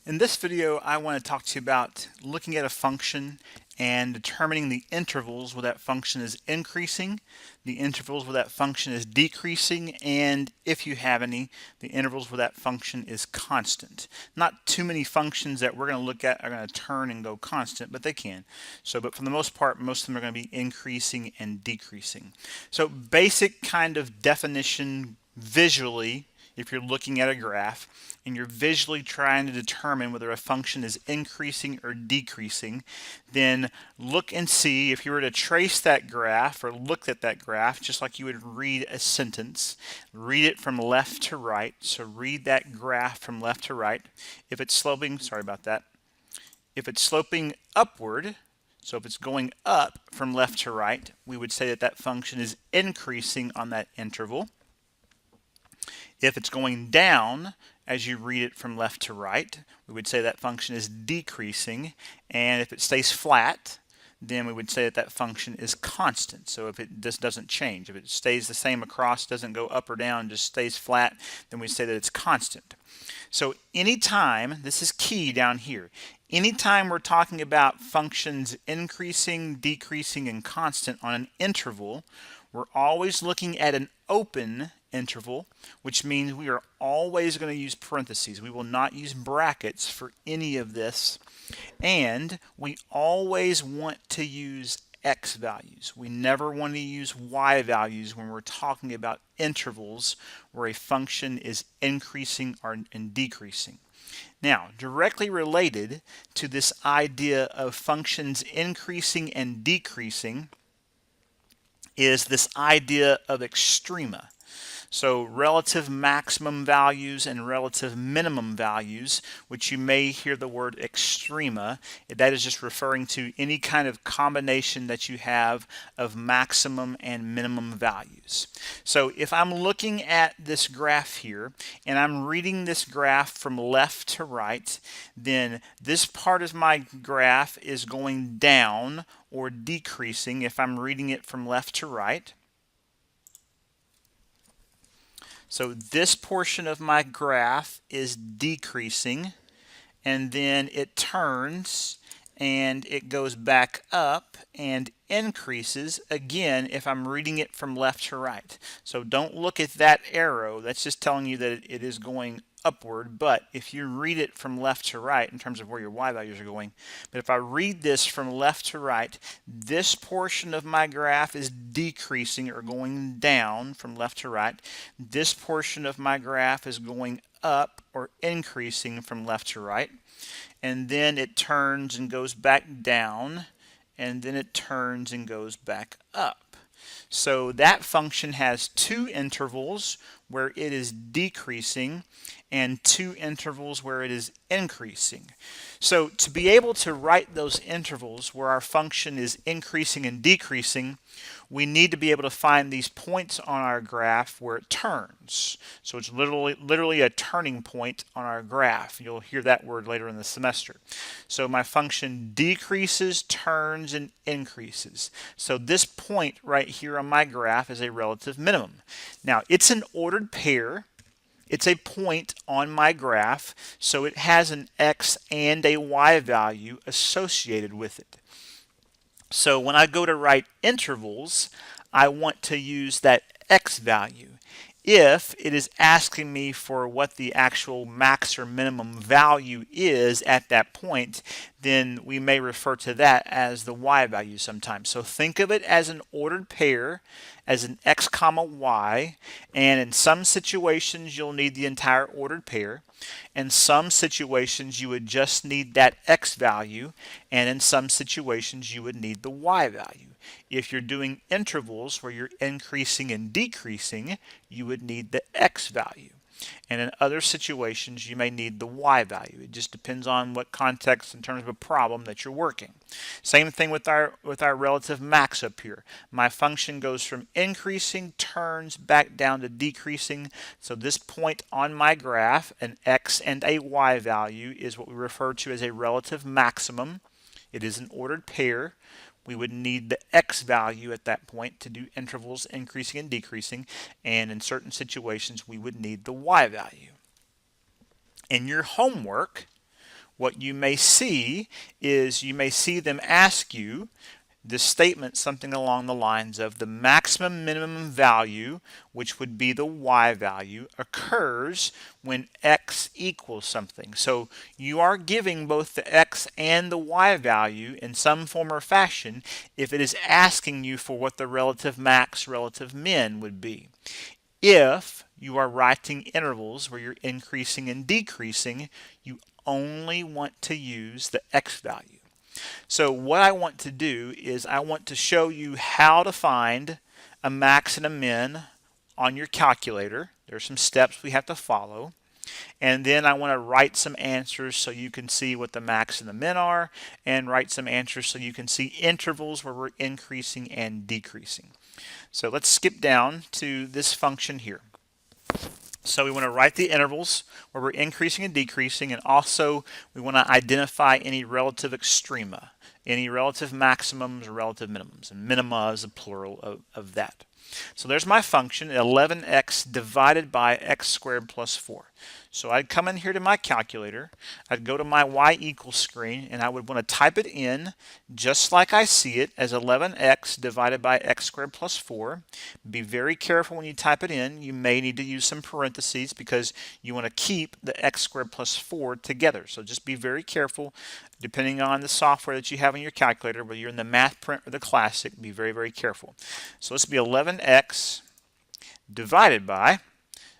In this video, I want to talk to you about looking at a function and determining the intervals where that function is increasing, the intervals where that function is decreasing, and if you have any, the intervals where that function is constant. Not too many functions that we're going to look at are going to turn and go constant, but they can. But for the most part, most of them are going to be increasing and decreasing. So basic kind of definition visually, if you're looking at a graph and you're visually trying to determine whether a function is increasing or decreasing, then look and see if you were to trace that graph or look at that graph just like you would read a sentence, read it from left to right. So read that graph from left to right. If it's sloping, sorry about that. If it's sloping upward, so if it's going up from left to right, we would say that that function is increasing on that interval. If it's going down as you read it from left to right, we would say that function is decreasing. And if it stays flat, then we would say that that function is constant. So if it just doesn't change, if it stays the same across, doesn't go up or down, just stays flat, then we say that it's constant. So anytime, this is key down here, anytime we're talking about functions increasing, decreasing, and constant on an interval, we're always looking at an open interval, which means we are always going to use parentheses. We will not use brackets for any of this. And we always want to use x values. We never want to use y values when we're talking about intervals where a function is increasing and decreasing. Now, directly related to this idea of functions increasing and decreasing is this idea of extrema. So relative maximum values and relative minimum values, which you may hear the word extrema, that is just referring to any kind of combination that you have of maximum and minimum values. So if I'm looking at this graph here and I'm reading this graph from left to right, then this part of my graph is going down or decreasing if I'm reading it from left to right. So this portion of my graph is decreasing, and then it turns and it goes back up and increases again if I'm reading it from left to right. So don't look at that arrow. That's just telling you that it is going upward, but if you read it from left to right in terms of where your y values are going, but if I read this from left to right, this portion of my graph is decreasing or going down from left to right. This portion of my graph is going up or increasing from left to right. And then it turns and goes back down, and then it turns and goes back up. So that function has two intervals where it is decreasing and two intervals where it is increasing. So to be able to write those intervals where our function is increasing and decreasing, we need to be able to find these points on our graph where it turns. So it's literally a turning point on our graph. You'll hear that word later in the semester. So my function decreases, turns, and increases. So this point right here on my graph is a relative minimum. Now it's an ordered pair. It's a point on my graph, so it has an x and a y value associated with it. So when I go to write intervals, I want to use that x value. If it is asking me for what the actual max or minimum value is at that point, then we may refer to that as the y value sometimes. So think of it as an ordered pair, as an x comma y, and in some situations you'll need the entire ordered pair. In some situations you would just need that x value, and in some situations you would need the y value. If you're doing intervals where you're increasing and decreasing, you would need the x value. And in other situations, you may need the y value. It just depends on what context in terms of a problem that you're working. Same thing with our relative max up here. My function goes from increasing, turns back down to decreasing. So this point on my graph, an x and a y value, is what we refer to as a relative maximum. It is an ordered pair. We would need the x value at that point to do intervals increasing and decreasing, and in certain situations we would need the y value. In your homework, what you may see is you may see them ask you this statement, something along the lines of the maximum minimum value, which would be the y value, occurs when x equals something. So you are giving both the x and the y value in some form or fashion if it is asking you for what the relative max, relative min would be. If you are writing intervals where you're increasing and decreasing, you only want to use the x value. So what I want to do is I want to show you how to find a max and a min on your calculator. There are some steps we have to follow. And then I want to write some answers so you can see what the max and the min are, and write some answers so you can see intervals where we're increasing and decreasing. So let's skip down to this function here. So we want to write the intervals where we're increasing and decreasing, and also we want to identify any relative extrema, any relative maximums or relative minimums, and minima is a plural of that. So there's my function, 11x divided by x squared plus 4. So I'd come in here to my calculator, I'd go to my y equals screen, and I would want to type it in just like I see it as 11x divided by x squared plus 4. Be very careful when you type it in. You may need to use some parentheses because you want to keep the x squared plus 4 together. So just be very careful depending on the software that you have in your calculator, whether you're in the Math Print or the Classic. Be very, very careful. So let's be 11x divided by,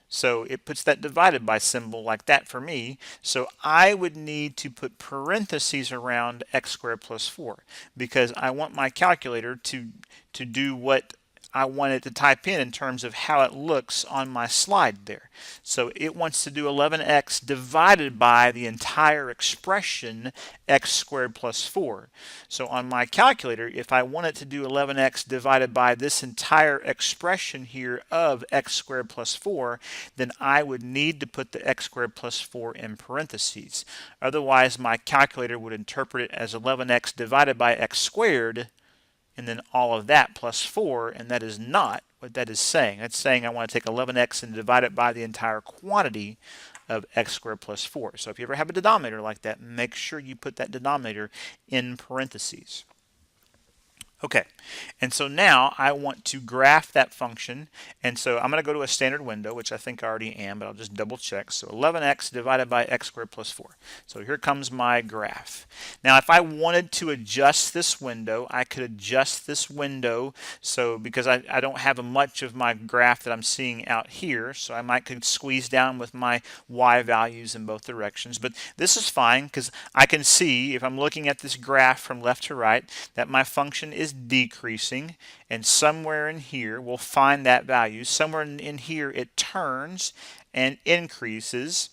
so it puts that divided by symbol like that for me. So I would need to put parentheses around x squared plus 4 because I want my calculator to do what I want it to type in terms of how it looks on my slide there. So it wants to do 11x divided by the entire expression x squared plus 4. So on my calculator, if I want it to do 11x divided by this entire expression here of x squared plus 4, then I would need to put the x squared plus 4 in parentheses. Otherwise, my calculator would interpret it as 11x divided by x squared, and then all of that plus 4, and that is not what that is saying. That's saying I want to take 11x and divide it by the entire quantity of x squared plus 4. So if you ever have a denominator like that, make sure you put that denominator in parentheses. Okay, and so now I want to graph that function, and so I'm going to go to a standard window, which I think I already am, but I'll just double check. So 11x divided by x squared plus 4. So here comes my graph. Now if I wanted to adjust this window, I could adjust this window, so because I don't have much of my graph that I'm seeing out here, so I might could squeeze down with my y values in both directions, but this is fine because I can see if I'm looking at this graph from left to right that my function is decreasing, and somewhere in here we'll find that value. Somewhere in here it turns and increases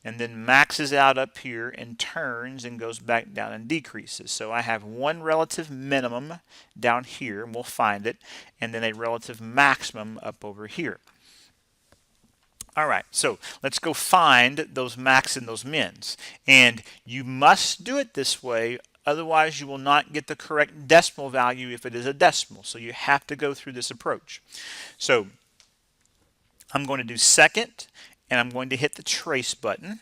and then maxes out up here and turns and goes back down and decreases. So I have one relative minimum down here, and we'll find it, and then a relative maximum up over here. All right, so let's go find those max and those mins. And you must do it this way, otherwise you will not get the correct decimal value if it is a decimal. So you have to go through this approach. So I'm going to do second, and I'm going to hit the trace button.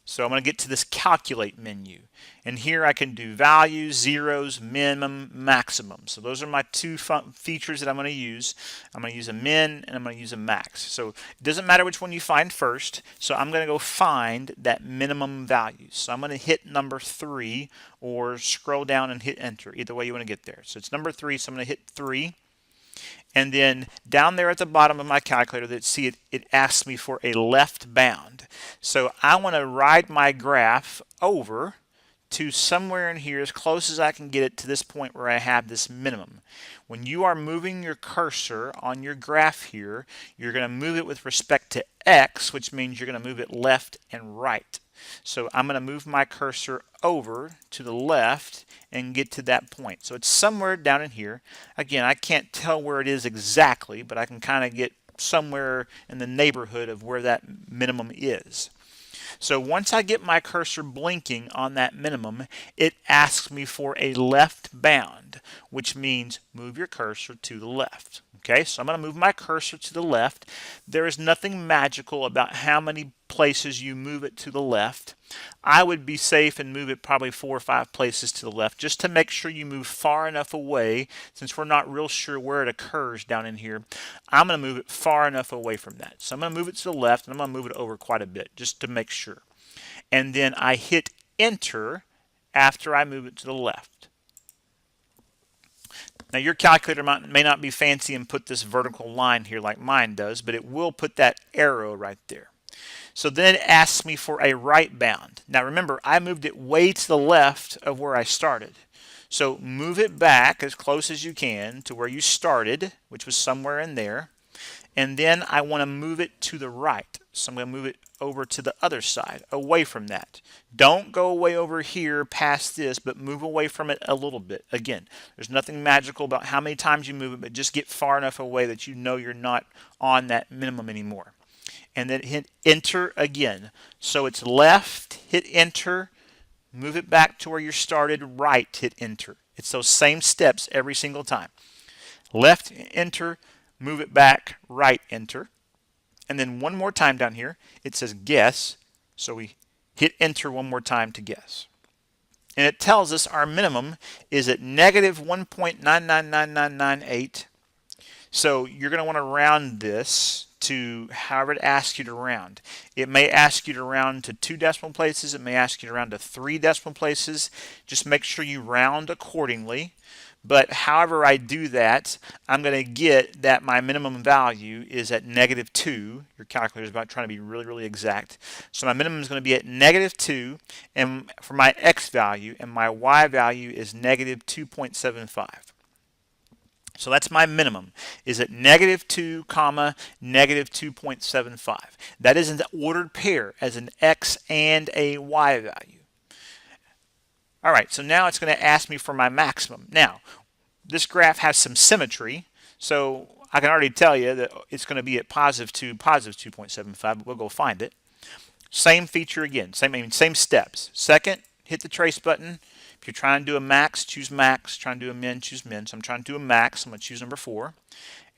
So I'm going to get to this calculate menu, and here I can do values, zeros, minimum, maximum. So those are my two features that I'm going to use. I'm going to use a min and I'm going to use a max. So it doesn't matter which one you find first, so I'm going to go find that minimum value. So I'm going to hit number 3 or scroll down and hit enter, either way you want to get there. So it's number 3, so I'm going to hit 3. And then down there at the bottom of my calculator, it asks me for a left bound. So I want to ride my graph over to somewhere in here as close as I can get it to this point where I have this minimum. When you are moving your cursor on your graph here, you're going to move it with respect to x, which means you're going to move it left and right. So I'm going to move my cursor over to the left and get to that point. So it's somewhere down in here. Again, I can't tell where it is exactly, but I can kind of get somewhere in the neighborhood of where that minimum is. So once I get my cursor blinking on that minimum, it asks me for a left bound, which means move your cursor to the left. Okay, so I'm going to move my cursor to the left. There is nothing magical about how many places you move it to the left. I would be safe and move it probably 4 or 5 places to the left just to make sure you move far enough away, since we're not real sure where it occurs down in here. I'm going to move it far enough away from that. So I'm going to move it to the left, and I'm going to move it over quite a bit just to make sure. And then I hit enter after I move it to the left. Now your calculator may not be fancy and put this vertical line here like mine does, but it will put that arrow right there. So then it asks me for a right bound. Now remember, I moved it way to the left of where I started. So move it back as close as you can to where you started, which was somewhere in there. And then I want to move it to the right. So I'm going to move it over to the other side, away from that. Don't go away over here past this, but move away from it a little bit. Again, there's nothing magical about how many times you move it, but just get far enough away that you know you're not on that minimum anymore. And then hit enter again. So it's left, hit enter, move it back to where you started, right, hit enter. It's those same steps every single time. Left, enter, move it back, right, enter. And then one more time down here, it says guess. So we hit enter one more time to guess. And it tells us our minimum is at negative 1.999998. So you're going to want to round this to however it asks you to round. It may ask you to round to 2 decimal places. It may ask you to round to 3 decimal places. Just make sure you round accordingly. But however I do that, I'm going to get that my minimum value is at negative 2. Your calculator is about trying to be really, really exact. So my minimum is going to be at negative 2 and for my x value, and my y value is negative 2.75. So that's my minimum, is at negative 2, comma, negative 2.75. That is an ordered pair as an x and a y value. All right, so now it's going to ask me for my maximum. Now, this graph has some symmetry, so I can already tell you that it's going to be at positive 2, positive 2.75, but we'll go find it. Same feature again, same steps. Second, hit the trace button. If you're trying to do a max, choose max. Trying to do a min, choose min. So I'm trying to do a max. I'm going to choose number 4.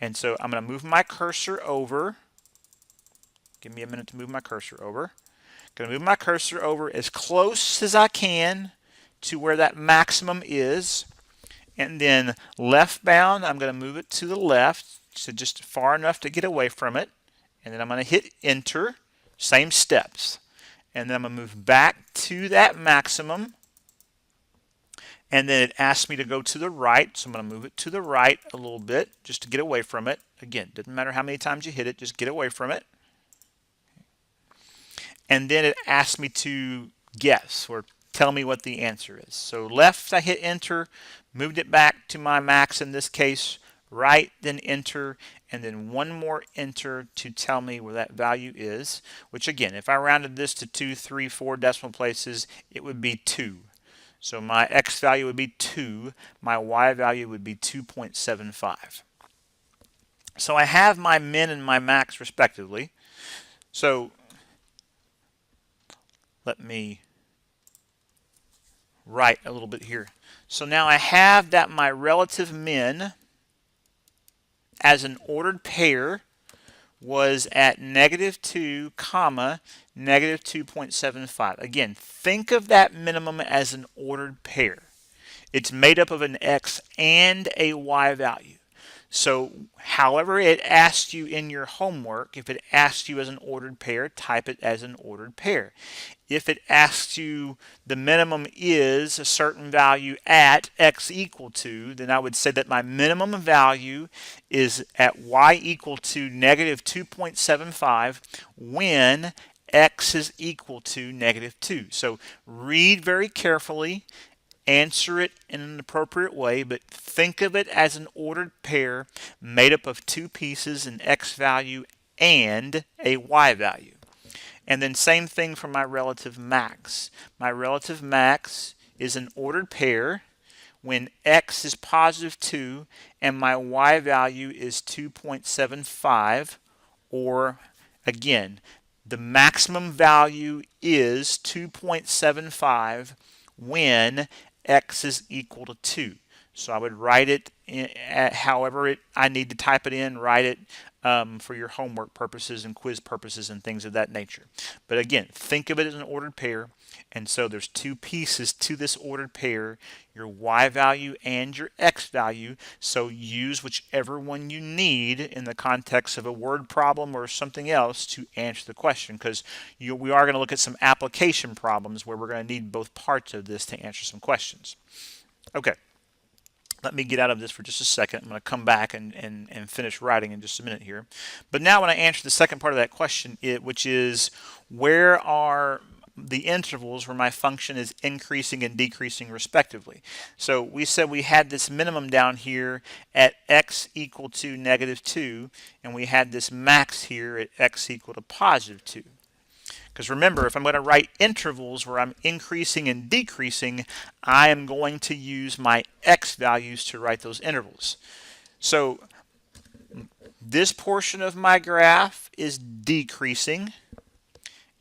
And so I'm going to move my cursor over. Give me a minute to move my cursor over. Going to move my cursor over as close as I can to where that maximum is. And then left bound, I'm going to move it to the left, so just far enough to get away from it. And then I'm going to hit enter, same steps. And then I'm going to move back to that maximum. And then it asks me to go to the right, so I'm going to move it to the right a little bit just to get away from it. Again, doesn't matter how many times you hit it, just get away from it. And then it asks me to guess or tell me what the answer is. So left, I hit enter, moved it back to my max in this case, right, then enter, and then one more enter to tell me where that value is, which again, if I rounded this to 2, 3, 4 decimal places, it would be 2. So my x value would be 2, my y value would be 2.75. So I have my min and my max respectively. So let me write a little bit here. So now I have that my relative min as an ordered pair was at negative 2, comma, negative 2.75. Again, think of that minimum as an ordered pair. It's made up of an x and a y value. So however it asked you in your homework, if it asked you as an ordered pair, type it as an ordered pair. If it asks you the minimum is a certain value at x equal to, then I would say that my minimum value is at y equal to negative 2.75 when x is equal to negative 2. So read very carefully, answer it in an appropriate way, but think of it as an ordered pair made up of 2 pieces, an x value and a y value. And then same thing for my relative max. My relative max is an ordered pair when x is positive 2 and my y value is 2.75, or again, the maximum value is 2.75 when x is equal to 2. So I would write it at however I need to type it in, write it for your homework purposes and quiz purposes and things of that nature. But again, think of it as an ordered pair. And so there's two pieces to this ordered pair, your y value and your x value. So use whichever one you need in the context of a word problem or something else to answer the question, because we are going to look at some application problems where we're going to need both parts of this to answer some questions. Okay. Let me get out of this for just a second. I'm going to come back and finish writing in just a minute here. But now when I answer the second part of that question, which is where are the intervals where my function is increasing and decreasing respectively. So we said we had this minimum down here at x equal to -2, and we had this max here at x equal to +2. Because remember, if I'm going to write intervals where I'm increasing and decreasing, I am going to use my x values to write those intervals. So this portion of my graph is decreasing,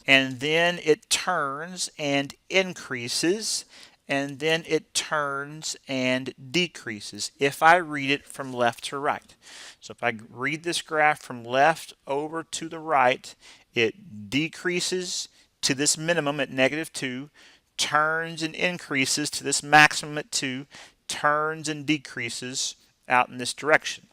and then it turns and increases, and then it turns and decreases if I read it from left to right. So if I read this graph from left over to the right, it decreases to this minimum at -2, turns and increases to this maximum at 2, turns and decreases out in this direction.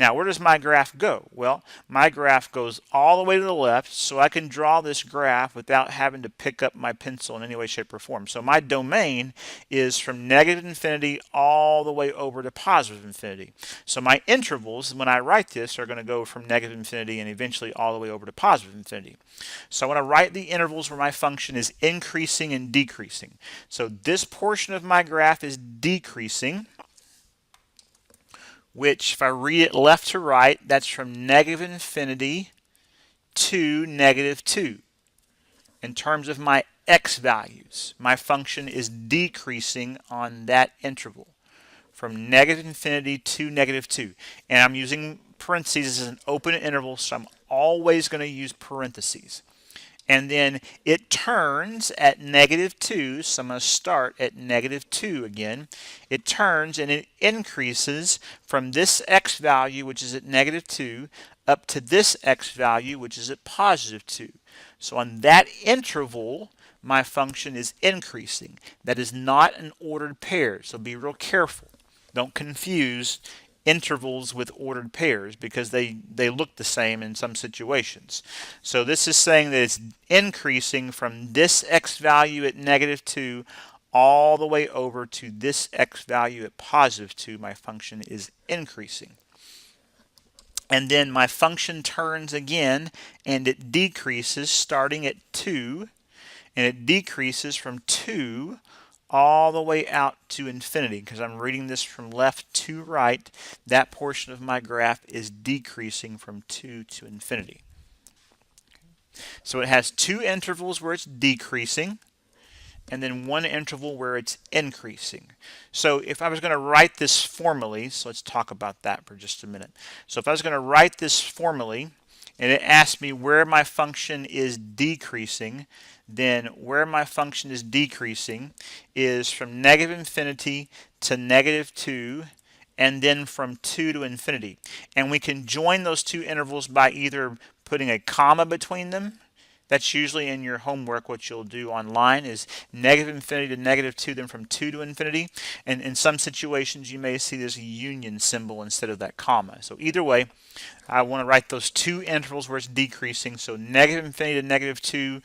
Now, where does my graph go? Well, my graph goes all the way to the left, so I can draw this graph without having to pick up my pencil in any way, shape, or form. So my domain is from -infinity all the way over to +infinity. So my intervals, when I write this, are going to go from -infinity and eventually all the way over to +infinity. So I want to write the intervals where my function is increasing and decreasing. So this portion of my graph is decreasing, which if I read it left to right, that's from -infinity to -2. In terms of my x values, my function is decreasing on that interval from -infinity to -2. And I'm using parentheses as an open interval, so I'm always going to use parentheses. And then it turns at -2, so I'm going to start at -2 again. It turns and it increases from this x value, which is at -2, up to this x value, which is at +2. So on that interval, my function is increasing. That is not an ordered pair, so be real careful. Don't confuse intervals with ordered pairs because they look the same in some situations. So this is saying that it's increasing from this x value at -2 all the way over to this x value at +2. My function is increasing. And then my function turns again and it decreases starting at 2, and it decreases from 2 all the way out to infinity. Because I'm reading this from left to right, that portion of my graph is decreasing from 2 to infinity. So it has two intervals where it's decreasing, and then one interval where it's increasing. So if I was going to write this formally, so let's talk about that for just a minute. So if I was going to write this formally, and it asked me where my function is decreasing, then where my function is decreasing is from -infinity to -2, and then from 2 to infinity. And we can join those two intervals by either putting a comma between them. That's usually in your homework. What you'll do online is -infinity to -2, then from 2 to infinity. And in some situations, you may see this union symbol instead of that comma. So either way, I want to write those two intervals where it's decreasing. So -infinity to -2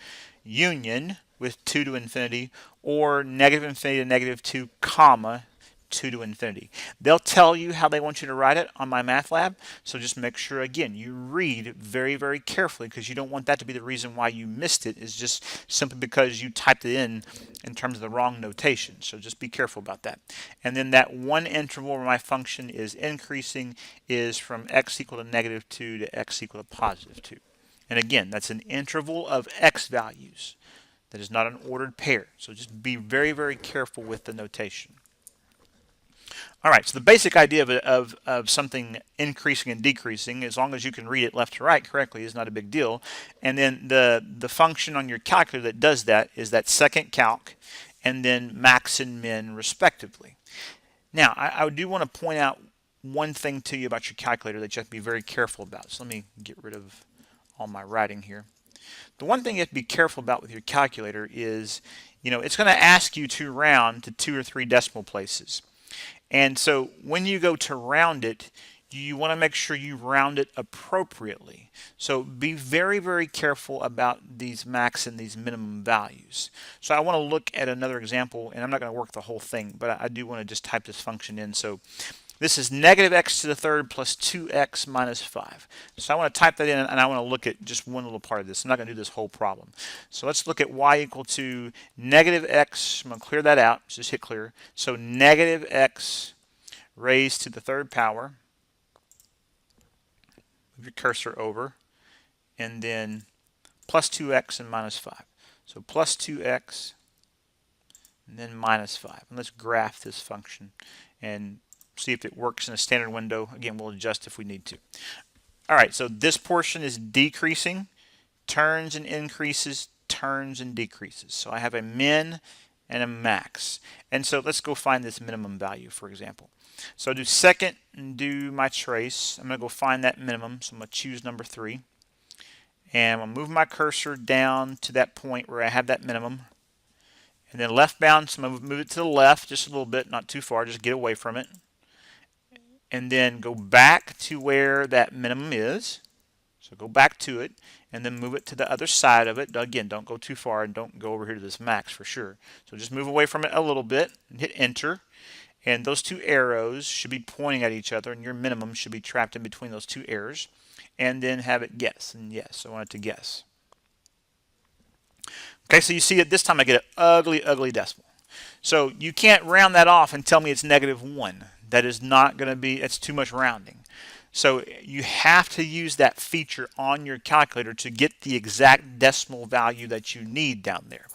union with 2 to infinity, or -infinity to -2 comma 2 to infinity. They'll tell you how they want you to write it on my math lab, so just make sure again you read very, very carefully, because you don't want that to be the reason why you missed it, is just simply because you typed it in terms of the wrong notation. So just be careful about that. And then that one interval where my function is increasing is from x equal to -2 to x equal to +2. And again, that's an interval of x values. That is not an ordered pair. So just be very, very careful with the notation. All right, so the basic idea of something increasing and decreasing, as long as you can read it left to right correctly, is not a big deal. And then the function on your calculator that does that is that second calc, and then max and min respectively. Now, I do want to point out one thing to you about your calculator that you have to be very careful about. So let me get rid of all my writing here. The one thing you have to be careful about with your calculator is, it's going to ask you to round to 2 or 3 decimal places. And so when you go to round it, you want to make sure you round it appropriately. So be very, very careful about these max and these minimum values. So I want to look at another example, and I'm not going to work the whole thing, but I do want to just type this function in. So this is negative x to the third plus 2x minus 5. So I want to type that in, and I want to look at just one little part of this. I'm not going to do this whole problem. So let's look at y equal to negative x. I'm going to clear that out. Just hit clear. So negative x raised to the third power. Move your cursor over. And then plus 2x and minus 5. So plus 2x and then minus 5. And let's graph this function and see if it works in a standard window. Again, we'll adjust if we need to. All right, so this portion is decreasing, turns and increases, turns and decreases. So I have a min and a max. And so let's go find this minimum value, for example. So I'll do second and do my trace. I'm going to go find that minimum. So I'm going to choose number 3. And I'm going to move my cursor down to that point where I have that minimum. And then left bound, so I'm going to move it to the left just a little bit, not too far, just get away from it. And then go back to where that minimum is. So go back to it and then move it to the other side of it. Again, don't go too far and don't go over here to this max for sure. So just move away from it a little bit and hit enter. And those two arrows should be pointing at each other, and your minimum should be trapped in between those two arrows. And then have it guess. And yes, I want it to guess. Okay, so you see it this time I get an ugly, ugly decimal. So you can't round that off and tell me it's -1. That is not going to be, it's too much rounding. So you have to use that feature on your calculator to get the exact decimal value that you need down there.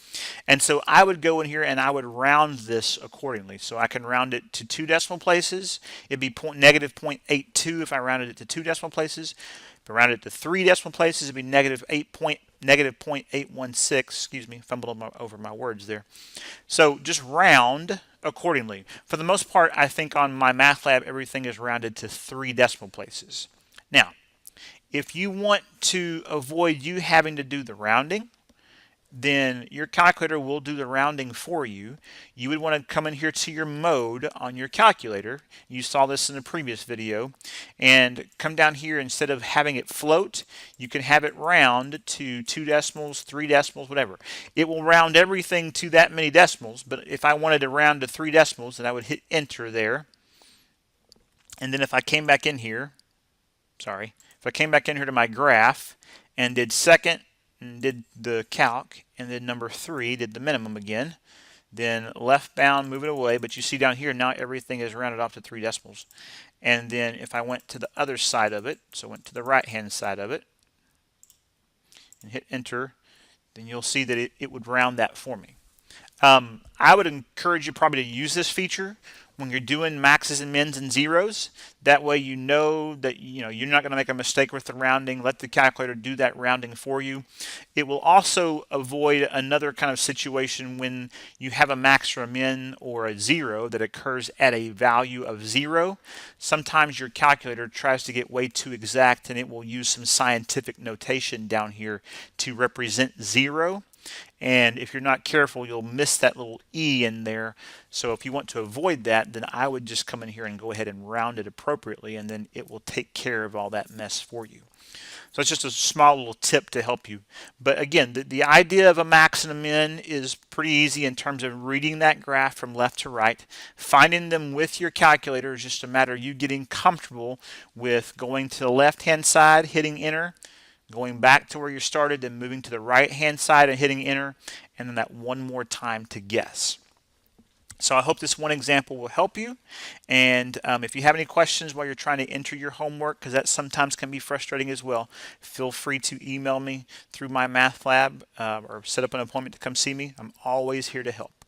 And so I would go in here and I would round this accordingly. So I can round it to 2 decimal places. It'd be negative 0.82 if I rounded it to 2 decimal places. If I rounded it to 3 decimal places, it'd be negative 0.816. Excuse me, fumbled over my words there. So just round accordingly. For the most part, I think on my MATLAB, everything is rounded to 3 decimal places. Now, if you want to avoid you having to do the rounding, then your calculator will do the rounding for you. You would want to come in here to your mode on your calculator. You saw this in the previous video. And come down here, instead of having it float, you can have it round to 2 decimals, 3 decimals, whatever. It will round everything to that many decimals, but if I wanted to round to 3 decimals, then I would hit enter there. And then if I came back in here, if I came back in here to my graph and did second, and did the calc, and then number 3 did the minimum again, then left bound, move it away, but you see down here now everything is rounded off to 3 decimals. And then if I went to the other side of it, so I went to the right hand side of it and hit enter, then you'll see that it would round that for me. I would encourage you probably to use this feature when you're doing maxes and mins and zeros. That way you know that you're not going to make a mistake with the rounding. Let the calculator do that rounding for you. It will also avoid another kind of situation when you have a max or a min or a zero that occurs at a value of 0. Sometimes your calculator tries to get way too exact, and it will use some scientific notation down here to represent 0. And if you're not careful, you'll miss that little E in there. So if you want to avoid that, then I would just come in here and go ahead and round it appropriately, and then it will take care of all that mess for you. So it's just a small little tip to help you. But again, the idea of a max and a min is pretty easy in terms of reading that graph from left to right. Finding them with your calculator is just a matter of you getting comfortable with going to the left-hand side, hitting enter, going back to where you started, and moving to the right hand side and hitting enter, and then that one more time to guess. So I hope this one example will help you. And if you have any questions while you're trying to enter your homework, because that sometimes can be frustrating as well, feel free to email me through my MATLAB or set up an appointment to come see me. I'm always here to help.